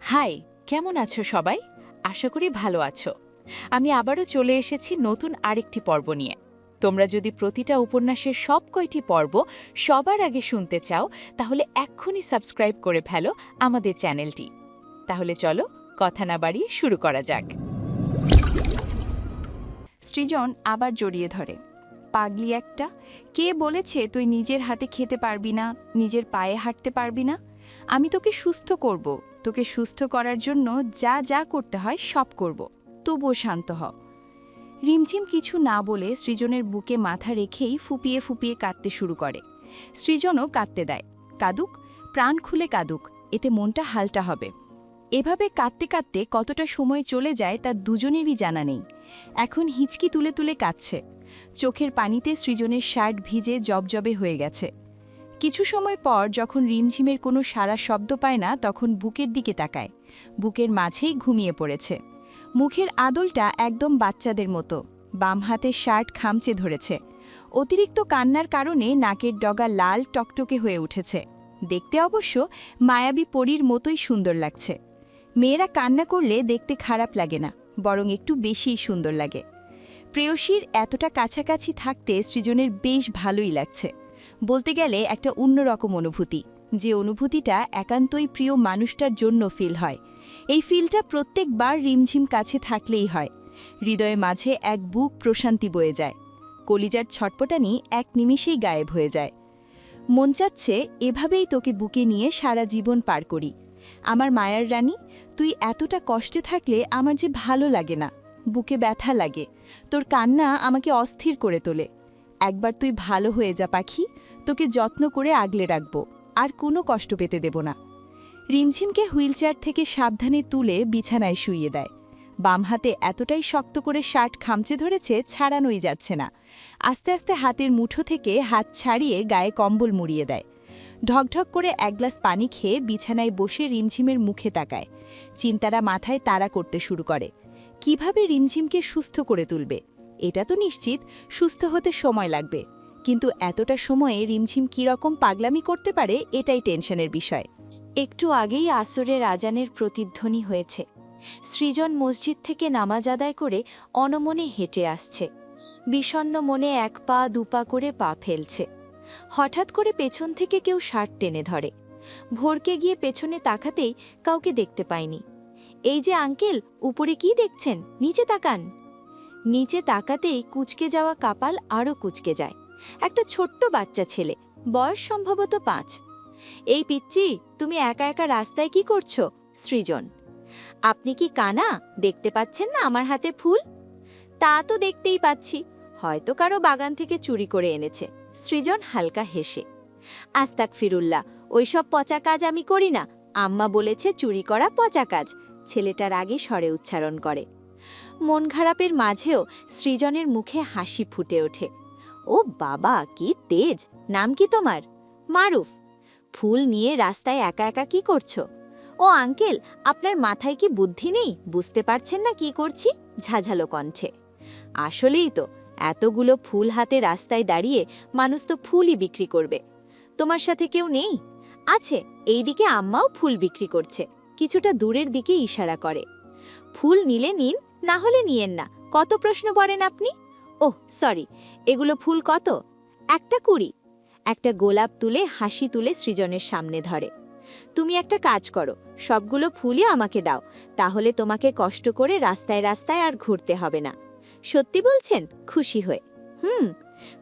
High, কেমন আছো সবাই? আশা করি ভালো আছো। আমি আবারও চলে এসেছি নতুন আরেকটি পর্ব নিয়ে। তোমরা যদি প্রতিটা উপন্যাসের সব কয়টি পর্ব সবার আগে শুনতে চাও, তাহলে এক্ষুনি সাবস্ক্রাইব করে ফেলো আমাদের চ্যানেলটি। তাহলে চলো, কথা না বাড়িয়ে শুরু করা যাক। সৃজন আবার জড়িয়ে ধরে। পাগলি একটা, কে বলেছে তুই নিজের হাতে খেতে পারবি না, নিজের পায়ে হাঁটতে পারবি না? আমি তোকে সুস্থ করব, তোকে সুস্থ করার জন্য যা যা করতে হয় সব করব, তবুও শান্ত হ। রিমঝিম কিছু না বলে সৃজনের বুকে মাথা রেখেই ফুপিয়ে ফুপিয়ে কাঁদতে শুরু করে। সৃজনও কাঁদতে দেয়। কাঁদুক, প্রাণ খুলে কাঁদুক, এতে মনটা হালকা হবে। এভাবে কাঁদতে কাঁদতে কতটা সময় চলে যায় তা দুজনেরই জানা নেই। এখন হিচকি তুলে তুলে কাঁদছে। চোখের পানিতে সৃজনের শার্ট ভিজে জবজবে হয়ে গেছে। কিছু সময় পর যখন রিমঝিমের কোনো সারা শব্দ পায় না, তখন বুকের দিকে তাকায়। বুকের মাঝেই ঘুমিয়ে পড়েছে। মুখের আদলটা একদম বাচ্চাদের মতো। বাম হাতের শার্ট খামচে ধরেছে। অতিরিক্ত কান্নার কারণে নাকের ডগা লাল টকটকে হয়ে উঠেছে। দেখতে অবশ্য মায়াবী পরীর মতোই সুন্দর লাগছে। মেয়েরা কান্না করলে দেখতে খারাপ লাগে না, বরং একটু বেশিই সুন্দর লাগে। প্রেয়সীর এতটা কাছাকাছি থাকতে সৃজনের বেশ ভালোই লাগছে। বলতে গেলে একটা অন্যরকম অনুভূতি, যে অনুভূতিটা একান্তই প্রিয় মানুষটার জন্য ফিল হয়। এই ফিলটা প্রত্যেকবার রিমঝিম কাছে থাকলেই হয়। হৃদয়ে মাঝে এক বুক প্রশান্তি বয়ে যায়। কলিজার ছটপটানি এক নিমিষেই গায়েব হয়ে যায়। মন চাচ্ছে এভাবেই তোকে বুকে নিয়ে সারা জীবন পার করি। আমার মায়ার রানী, তুই এতটা কষ্টে থাকলে আমার যে ভালো লাগে না, বুকে ব্যথা লাগে। তোর কান্না আমাকে অস্থির করে তোলে। একবার তুই ভালো হয়ে যা পাখি, তোকে যত্ন করে আগলে রাখব, আর কোনো কষ্ট পেতে দেব না। রিমঝিমকে হুইলচেয়ার থেকে সাবধানে তুলে বিছানায় শুইয়ে দেয়। বাম হাতে এতটাই শক্ত করে শার্ট খামচে ধরেছে, ছাড়ানোই যাচ্ছে না। আস্তে আস্তে হাতের মুঠো থেকে হাত ছাড়িয়ে গায়ে কম্বল মুড়িয়ে দেয়। ঢকঢক করে এক গ্লাস পানি খেয়ে বিছানায় বসে রিমঝিমের মুখে তাকায়। চিন্তারা মাথায় তাড়া করতে শুরু করে। কিভাবে রিমঝিমকে সুস্থ করে তুলবে? এটা তো নিশ্চিত সুস্থ হতে সময় লাগবে, কিন্তু এতটা সময়ে রিমঝিম কীরকম পাগলামি করতে পারে, এটাই টেনশনের বিষয়। একটু আগেই আসরের আজানের প্রতিধ্বনি হয়েছে। সৃজন মসজিদ থেকে নামাজ আদায় করে অনমনে হেঁটে আসছে। বিষণ্ণ মনে এক পা দুপা করে পা ফেলছে। হঠাৎ করে পেছন থেকে কেউ শার্ট টেনে ধরে। ভোরকে গিয়ে পেছনে তাকাতেই কাউকে দেখতে পায়নি। এই যে আঙ্কেল, উপরে কি দেখছেন? নিচে তাকান। নিচে তাকাতেই কুঁচকে যাওয়া কপাল আরও কুঁচকে যায়। একটা ছোট্ট বাচ্চা ছেলে, বয়স সম্ভবত 5। এই পিচ্চি, তুমি একা একা রাস্তায় কি করছো? সৃজন, আপনি কি কানা? দেখতে পাচ্ছেন না আমার হাতে ফুল? তা তো দেখতেই পাচ্ছি, হয়তো কারো বাগান থেকে চুরি করে এনেছে। সৃজন হালকা হেসে, আস্তাগফিরুল্লাহ, ওইসব পচা কাজ আমি করি না। আম্মা বলেছে চুরি করা পচা কাজ। ছেলেটার আগে স্বরে উচ্চারণ করে। মন খারাপের মাঝেও সৃজনের মুখে হাসি ফুটে ওঠে। ও বাবা, কি তেজ! নাম কি তোমার? মারুফ। ফুল নিয়ে রাস্তায় একা একা কি করছো? ও আঙ্কেল, আপনার মাথায় কি বুদ্ধি নেই? বুঝতে পারছেন না কি করছি? ঝাঝালো কণ্ঠে। আসলেই তো, এতগুলো ফুল হাতে রাস্তায় দাঁড়িয়ে মানুষ তো ফুলই বিক্রি করবে। তোমার সাথে কেউ নেই? আছে, এইদিকে আম্মাও ফুল বিক্রি করছে। কিছুটা দূরের দিকে ইশারা করে। ফুল নিলে নিন, না হলে নিয়েন না। কত প্রশ্ন করেন আপনি? ওহ সরি, এগুলো ফুল কত? একটা 20। একটা গোলাপ তুলে হাসি তুলে সৃজনের সামনে ধরে। তুমি একটা কাজ করো, সবগুলো ফুলই আমাকে দাও, তাহলে তোমাকে কষ্ট করে রাস্তায় রাস্তায় আর ঘুরতে হবে না। সত্যি বলছেন? খুশি হয়ে।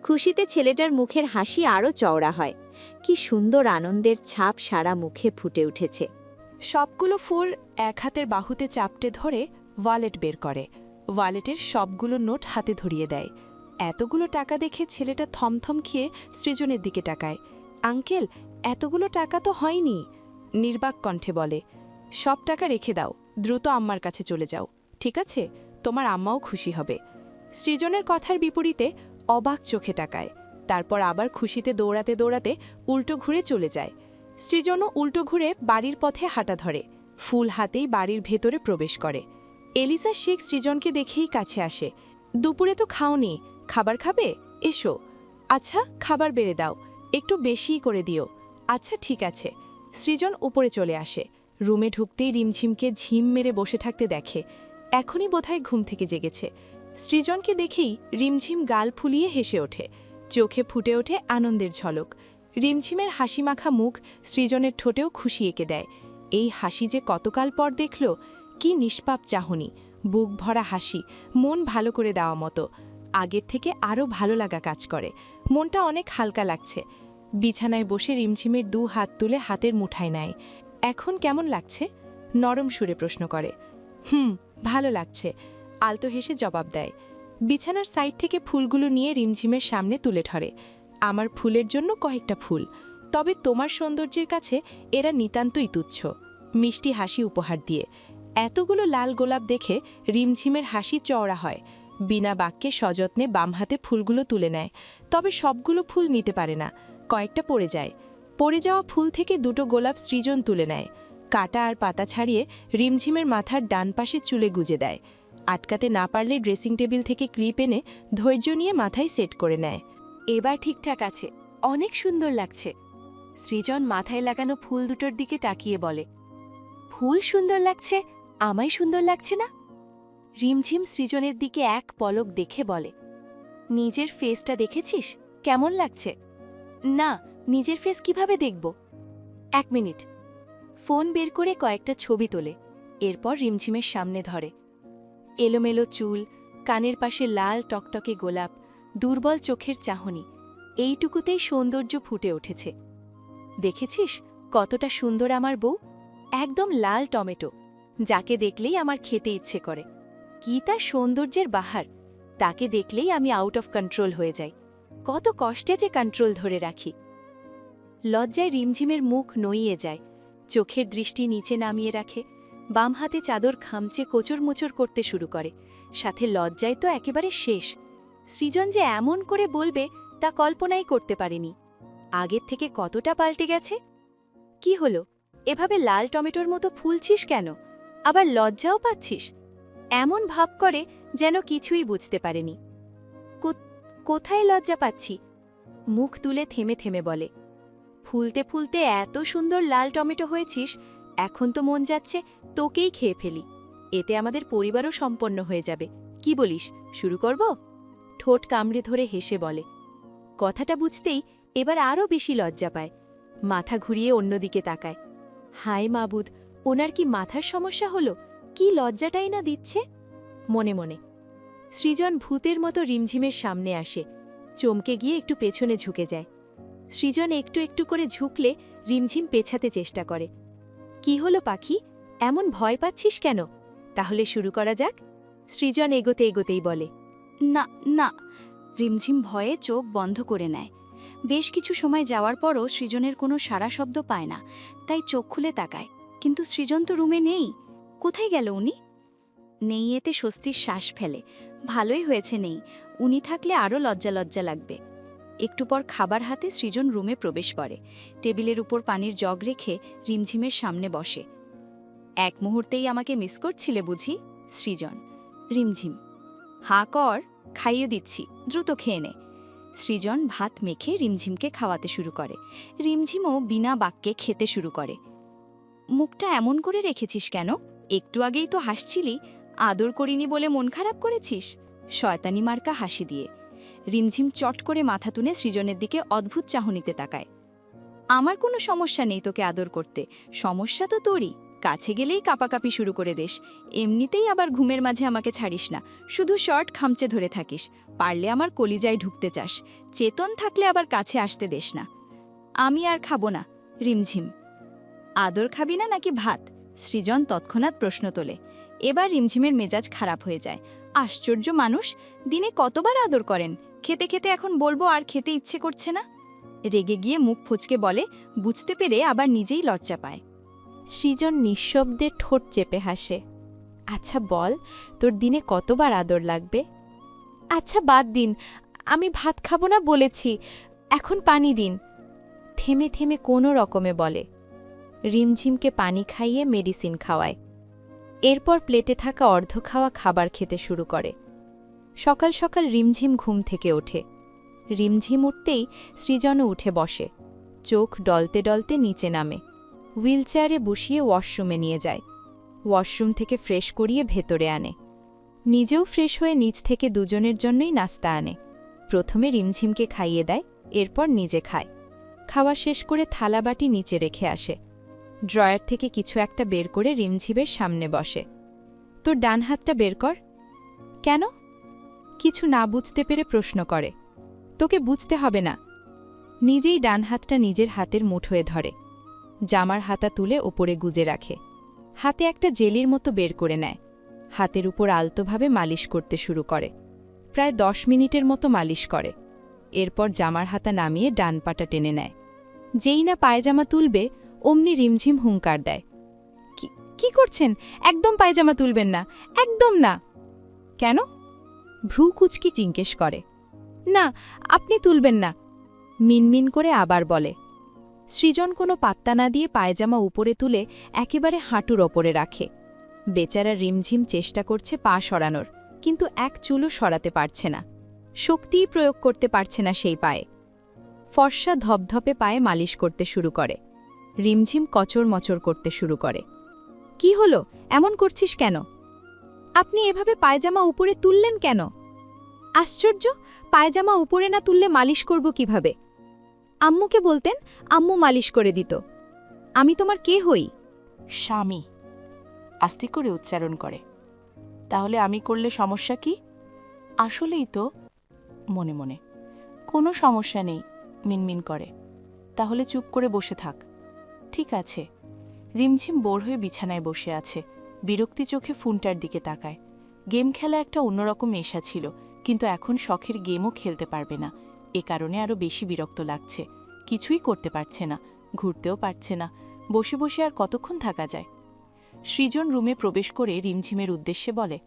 খুশিতে ছেলেটার মুখের হাসি আরও চওড়া হয়। কি সুন্দর আনন্দের ছাপ সারা মুখে ফুটে উঠেছে। সবগুলো ফুল এক হাতের বাহুতে চাপটে ধরে ওয়ালেট বের করে। ওয়ালেটের সবগুলো নোট হাতে ধরিয়ে দেয়। এতগুলো টাকা দেখে ছেলেটা থমথম খেয়ে সৃজনের দিকে তাকায়। আঙ্কেল, এতগুলো টাকা তো হয়নি, নির্বাক কণ্ঠে বলে। সব টাকা রেখে দাও, দ্রুত আম্মার কাছে চলে যাও, ঠিক আছে? তোমার আম্মাও খুশি হবে। সৃজনের কথার বিপরীতে অবাক চোখে তাকায়। তারপর আবার খুশিতে দৌড়াতে দৌড়াতে উল্টো ঘুরে চলে যায়। সৃজনও উল্টো ঘুরে বাড়ির পথে হাঁটা ধরে। ফুল হাতেই বাড়ির ভেতরে প্রবেশ করে। এলিসা শেখ সৃজনকে দেখেই কাছে আসে। দুপুরে তো খাওনি, খাবার খাবে? এসো। আচ্ছা, খাবার বেড়ে দাও, একটু বেশিই করে দিও। আচ্ছা ঠিক আছে। সৃজন উপরে চলে আসে। রুমে ঢুকতেই রিমঝিমকে ঝিম মেরে বসে থাকতে দেখে। এখনই বোধহয় ঘুম থেকে জেগেছে। সৃজনকে দেখেই রিমঝিম গাল ফুলিয়ে হেসে ওঠে, চোখে ফুটে ওঠে আনন্দের ঝলক। রিমঝিমের হাসিমাখা মুখ সৃজনের ঠোঁটেও খুশি এঁকে দেয়। এই হাসি যে কতকাল পর দেখল, কি নিষ্পাপ চাহনি, বুক ভরা হাসি, মন ভালো করে দেওয়া মতো। আগের থেকে আরও ভালো লাগা কাজ করে, মনটা অনেক হালকা লাগছে। বিছানায় বসে রিমঝিমের 2 হাত তুলে হাতের মুঠায় নেয়। এখন কেমন লাগছে? নরম সুরে প্রশ্ন করে। ভালো লাগছে, আলতো হেসে জবাব দেয়। বিছানার সাইড থেকে ফুলগুলো নিয়ে রিমঝিমের সামনে তুলে ধরে। আমার ফুলের জন্য কয়েকটা ফুল, তবে তোমার সৌন্দর্যের কাছে এরা নিতান্তই তুচ্ছ। মিষ্টি হাসি উপহার দিয়ে। এতগুলো লাল গোলাপ দেখে রিমঝিমের হাসি চওড়া হয়। বিনা বাক্যে সযত্নে বাম হাতে ফুলগুলো তুলে নেয়, তবে সবগুলো ফুল নিতে পারে না, কয়েকটা পড়ে যায়। পড়ে যাওয়া ফুল থেকে 2টো গোলাপ সৃজন তুলে নেয়। কাটা আর পাতা ছাড়িয়ে রিমঝিমের মাথার ডান পাশে চুলে গুজে দেয়। আটকাতে না পারলে ড্রেসিং টেবিল থেকে ক্লিপ এনে ধৈর্য নিয়ে মাথায় সেট করে নেয়। এবার ঠিকঠাক আছে, অনেক সুন্দর লাগছে। সৃজন মাথায় লাগানো ফুল দুটোর দিকে তাকিয়ে বলে, ফুল সুন্দর লাগছে, আমায় সুন্দর লাগছে না? রিমঝিম সৃজনের দিকে এক পলক দেখে বলে, নিজের ফেসটা দেখেছিস কেমন লাগছে? না, নিজের ফেস কিভাবে দেখব? 1 মিনিট। ফোন বের করে কয়েকটা ছবি তোলে, এরপর রিমঝিমের সামনে ধরে। এলোমেলো চুল, কানের পাশে লাল টকটকে গোলাপ, দুর্বল চোখের চাহনি, এইটুকুতেই সৌন্দর্য ফুটে উঠেছে। দেখেছিস কতটা সুন্দর আমার বউ? একদম লাল টমেটো, যাকে দেখলেই আমার খেতে ইচ্ছে করে। কি তার সৌন্দর্যের বাহার! তাকে দেখলেই আমি আউট অফ কন্ট্রোল হয়ে যাই। কত কষ্টে যে কন্ট্রোল ধরে রাখি। লজ্জায় রিমঝিমের মুখ নইয়ে যায়, চোখের দৃষ্টি নিচে নামিয়ে রাখে। বাম হাতে চাদর খামচে কোচর-মোচড় করতে শুরু করে। সাথে লজ্জায় তো একেবারে শেষ। সৃজন যে এমন করে বলবে তা কল্পনাই করতে পারেনি। আগের থেকে কতটা পাল্টে গেছে। কি হলো, এভাবে লাল টমেটোর মতো ফুলছিস কেন? আবার লজ্জাও পাচ্ছিস? এমন ভাব করে যেন কিছুই বুঝতে পারেনি। কোথায় লজ্জা পাচ্ছি? মুখ তুলে থেমে থেমে বলে, ফুলতে ফুলতে এত সুন্দর লাল টমেটো হয়েছিস, এখন তো মন যাচ্ছে তোকেই খেয়ে ফেলি। এতে আমাদের পরিবারও সম্পন্ন হয়ে যাবে। কি বলিস, শুরু করব? ঠোঁট কামড়ে ধরে হেসে বলে। কথাটা বুঝতেই এবার আরও বেশি লজ্জা পায়। মাথা ঘুরিয়ে অন্যদিকে তাকায়। হায় মাবুদ, ওনার কি মাথার সমস্যা হলো? কি লজ্জাটাই না দিচ্ছে মনে মনে। সৃজন ভূতের মতো রিমঝিমের সামনে আসে, চমকে গিয়ে একটু পেছনে ঝুঁকে যায়। সৃজন একটু একটু করে ঝুঁকলে রিমঝিম পেছাতে চেষ্টা করে। কি হলো পাখি, এমন ভয় পাচ্ছিস কেন? তাহলে শুরু করা যাক। সৃজন এগোতে এগোতেই বলে। না না, রিমঝিম ভয়ে চোখ বন্ধ করে নেয়। বেশ কিছু সময় যাওয়ার পরও সৃজনের কোনো সাড়া শব্দ পায় না, তাই চোখ খুলে তাকায়। কিন্তু সৃজন তো রুমে নেই। কোথায় গেল উনি? নেই এতে স্বস্তির শ্বাস ফেলে। ভালোই হয়েছে নেই, উনি থাকলে আরও লজ্জা লজ্জা লাগবে। একটু পর খাবার হাতে সৃজন রুমে প্রবেশ করে। টেবিলের উপর পানির জগ রেখে রিমঝিমের সামনে বসে। এক মুহূর্তেই আমাকে মিস করছিলে বুঝি? সৃজন। রিমঝিম। হাঁ কর, খাইয়ে দিচ্ছি, দ্রুত খেয়ে নে। সৃজন ভাত মেখে রিমঝিমকে খাওয়াতে শুরু করে। রিমঝিমও বিনা বাক্যে খেতে শুরু করে। মুখটা এমন করে রেখেছিস কেন? একটু আগেই তো হাসছিলি। আদর করিনি বলে মন খারাপ করেছিস? শয়তানি মার্কা হাসি দিয়ে রিমঝিম চট করে মাথা তুলে সৃজনের দিকে অদ্ভুত চাহনিতে তাকায়। আমার কোনো সমস্যা নেই তোকে আদর করতে, সমস্যা তো তোরই। কাছে গেলেই কাপাকাপি শুরু করে দেশ। এমনিতেই আবার ঘুমের মাঝে আমাকে ছাড়িস না, শুধু শর্ট খামচে ধরে থাকিস। পারলে আমার কলিজায় ঢুকতে চাস, চেতন থাকলে আবার কাছে আসতে দেশ না। আমি আর খাবো না। রিমঝিম। আদর খাবি না নাকি ভাত? সৃজন তৎক্ষণাৎ প্রশ্ন তোলে। এবার রিমঝিমের মেজাজ খারাপ হয়ে যায়। আশ্চর্য মানুষ, দিনে কতবার আদর করেন, খেতে খেতে এখন বলবো আর খেতে ইচ্ছে করছে না। রেগে গিয়ে মুখ ফুচকে বলে, বুঝতে পেরে আবার নিজেই লজ্জা পায়। সৃজন নিঃশব্দে ঠোঁট চেপে হাসে। আচ্ছা বল, তোর দিনে কতবার আদর লাগবে? আচ্ছা বাদ দিন, আমি ভাত খাবো না বলেছি, এখন পানি দিন। থেমে থেমে কোনো রকমে বলে। রিমঝিমকে পানি খাইয়ে মেডিসিন খাওয়ায়। এরপর প্লেটে থাকা অর্ধ খাওয়া খাবার খেতে শুরু করে। সকাল সকাল রিমঝিম ঘুম থেকে ওঠে। রিমঝিম উঠতেই সৃজনও উঠে বসে। চোখ ডলতে ডলতে নিচে নামে। হুইলচেয়ারে বসিয়ে ওয়াশরুমে নিয়ে যায়। ওয়াশরুম থেকে ফ্রেশ করিয়ে ভেতরে আনে। নিজেও ফ্রেশ হয়ে নিচ থেকে দুজনের জন্যই নাস্তা আনে। প্রথমে রিমঝিমকে খাইয়ে দেয়, এরপর নিজে খায়। খাওয়া শেষ করে থালাবাটি নিচে রেখে আসে। ড্রয়ার থেকে কিছু একটা বের করে রিমঝিমের সামনে বসে। তোর ডান হাতটা বের কর। কেন? কিছু না বুঝতে পেরে প্রশ্ন করে। তোকে বুঝতে হবে না। নিজেই ডান হাতটা নিজের হাতের মুঠোয় ধরে। জামার হাতা তুলে ওপরে গুজে রাখে। হাতে একটা জেলির মতো বের করে নেয়। হাতের উপর আলতোভাবে মালিশ করতে শুরু করে। প্রায় 10 মিনিটের মতো মালিশ করে। এরপর জামার হাতা নামিয়ে ডান পাটা টেনে নেয়। যেই না পায়জামা তুলবে অমনি রিমঝিম হুঙ্কার দেয়। কি করছেন? একদম পায়জামা তুলবেন না, একদম না। কেন? ভ্রু কুচকি জিজ্ঞেস করে। না, আপনি তুলবেন না। মিনমিন করে আবার বলে। সৃজন কোনো পাত্তা না দিয়ে পায়জামা উপরে তুলে একেবারে হাঁটুর ওপরে রাখে। বেচারা রিমঝিম চেষ্টা করছে পা সরানোর, কিন্তু এক চুলও সরাতে পারছে না। শক্তিই প্রয়োগ করতে পারছে না সেই পায়ে। ফর্সা ধপধপে পায়ে মালিশ করতে শুরু করে। রিমঝিম কচর মচর করতে শুরু করে। কি হলো, এমন করছিস কেন? আপনি এভাবে পায়জামা উপরে তুললেন কেন? আশ্চর্য, পায়জামা উপরে না তুললে মালিশ করব কিভাবে? আম্মুকে বলতেন, আম্মু মালিশ করে দিত। আমি তোমার কে হই? স্বামী, আস্তে করে উচ্চারণ করে। তাহলে আমি করলে সমস্যা কি? আসলেই তো, মনে মনে, কোনো সমস্যা নেই, মিনমিন করে। তাহলে চুপ করে বসে থাক। ঠিক আছে। রিমঝিম বোর হয়ে বিছানায় বসে আছে। বিরক্তি চোখে ফোনটার দিকে তাকায়। গেম খেলা একটা অন্যরকম নেশা ছিল, কিন্তু এখন শখের গেমও খেলতে পারবে না। এ কারণে আরও বেশি বিরক্ত লাগছে। কিছুই করতে পারছে না, ঘুরতেও পারছে না। বসে বসে আর কতক্ষণ থাকা যায়? সৃজন রুমে প্রবেশ করে রিমঝিমের উদ্দেশ্যে বলে,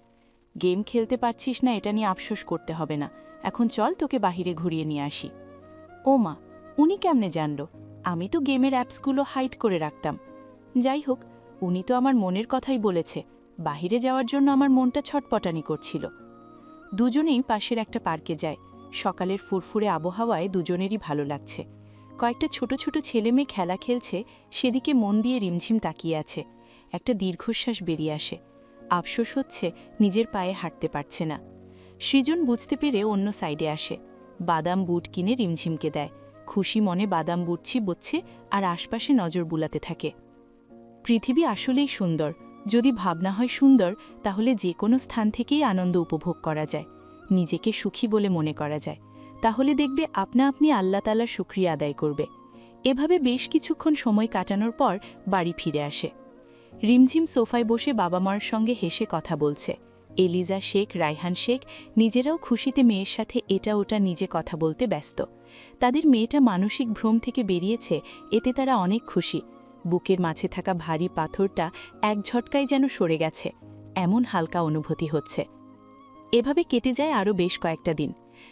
গেম খেলতে পারছিস না এটা নিয়ে আফসোস করতে হবে না। এখন চল তোকে বাহিরে ঘুরিয়ে নিয়ে আসি। ও মা, উনি কেমনে জানল? আমি তো গেমের অ্যাপসগুলো হাইড করে রাখতাম। যাই হোক, উনি তো আমার মনের কথাই বলেছে। বাহিরে যাওয়ার জন্য আমার মনটা ছটপটানি করছিল। দুজনেই পাশের একটা পার্কে যায়। সকালের ফুরফুরে আবহাওয়ায় দুজনেরই ভালো লাগছে। কয়েকটা ছোট ছোট ছেলে মেয়ে খেলা খেলছে, সেদিকে মন দিয়ে রিমঝিম তাকিয়ে আছে। একটা দীর্ঘশ্বাস বেরিয়ে আসে। আফসোস হচ্ছে নিজের পায়ে হাঁটতে পারছে না। সৃজন বুঝতে পেরে অন্য সাইডে আসে। বাদাম বুট কিনে রিমঝিমকে দেয়। খুশি মনে বাদাম বুট চিবোচ্ছে আর আশপাশে নজর বুলাতে থাকে। পৃথিবী আসলেই সুন্দর। যদি ভাবনা হয় সুন্দর, তাহলে যে কোনো স্থান থেকেই আনন্দ উপভোগ করা যায়, নিজেকে সুখী বলে মনে করা যায়। তাহলে দেখবে আপনা আপনি আল্লাহ তাআলার শুকরিয়া আদায় করবে। এভাবে বেশ কিছুক্ষণ সময় কাটানোর পর বাড়ি ফিরে আসে। রিমঝিম সোফায় বসে বাবা মার সঙ্গে হেসে কথা বলছে। এলিজা শেখ, রায়হান শেখ নিজেরাও খুশিতে মেয়ের সাথে এটা ওটা নিজে কথা বলতে ব্যস্ত। তাদের মেয়েটা মানসিক ভ্রম থেকে বেরিয়েছে, এতে তারা অনেক খুশি। বুকের মাঝে থাকা ভারী পাথরটা এক ঝটকায় যেন সরে গেছে, এমন হালকা অনুভূতি হচ্ছে। এভাবে কেটে যায় আরও বেশ কয়েকটা দিন।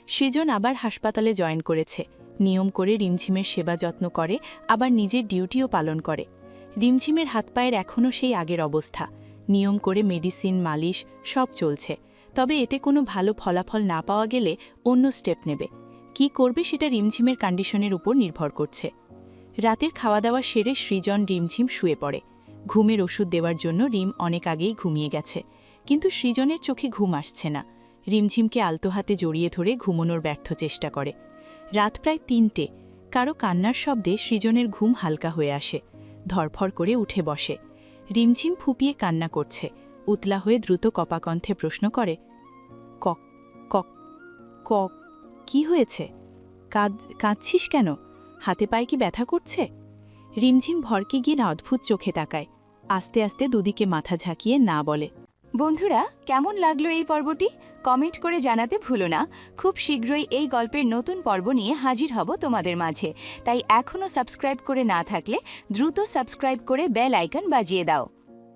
সৃজন আবার হাসপাতালে জয়েন করেছে। নিয়ম করে রিমঝিমের সেবা যত্ন করে, আবার নিজের ডিউটিও পালন করে। রিমঝিমের হাত পায়ের এখনও সেই আগের অবস্থা। নিয়ম করে মেডিসিন, মালিশ সব চলছে। তবে এতে কোনো ভালো ফলাফল না পাওয়া গেলে অন্য স্টেপ নেবে। কি করবে সেটা রিমঝিমের কন্ডিশনের উপর নির্ভর করছে। রাতের খাওয়া দাওয়া সেরে সৃজন রিমঝিম শুয়ে পড়ে। ঘুমের ওষুধ দেওয়ার জন্য রিম অনেক আগেই ঘুমিয়ে গেছে, কিন্তু সৃজনের চোখে ঘুম আসছে না। রিমঝিমকে আলতো হাতে জড়িয়ে ধরে ঘুমানোর ব্যর্থ চেষ্টা করে। রাত প্রায় ৩টে। কারো কান্নার শব্দে সৃজনের ঘুম হালকা হয়ে আসে। ধরফর করে উঠে বসে। রিমঝিম ফুপিয়ে কান্না করছে। উতলা হয়ে দ্রুত কপাকণ্ঠে প্রশ্ন করে, কক কক কক কি হয়েছে? কাঁদছিস কেন? হাতে পায়ে কি ব্যথা করছে? রিমঝিম ভরকে গিয়ে না অদ্ভুত চোখে তাকায়। আস্তে আস্তে দুদিকে মাথা ঝাঁকিয়ে না বলে। বন্ধুরা, কেমন লাগলো এই পর্বটি? কমেন্ট করে জানাতে ভুলো না। খুব শীঘ্রই এই গল্পের নতুন পর্ব নিয়ে হাজির হব তোমাদের মাঝে। তাই এখনও সাবস্ক্রাইব করে না থাকলে দ্রুত সাবস্ক্রাইব করে বেল আইকন বাজিয়ে দাও।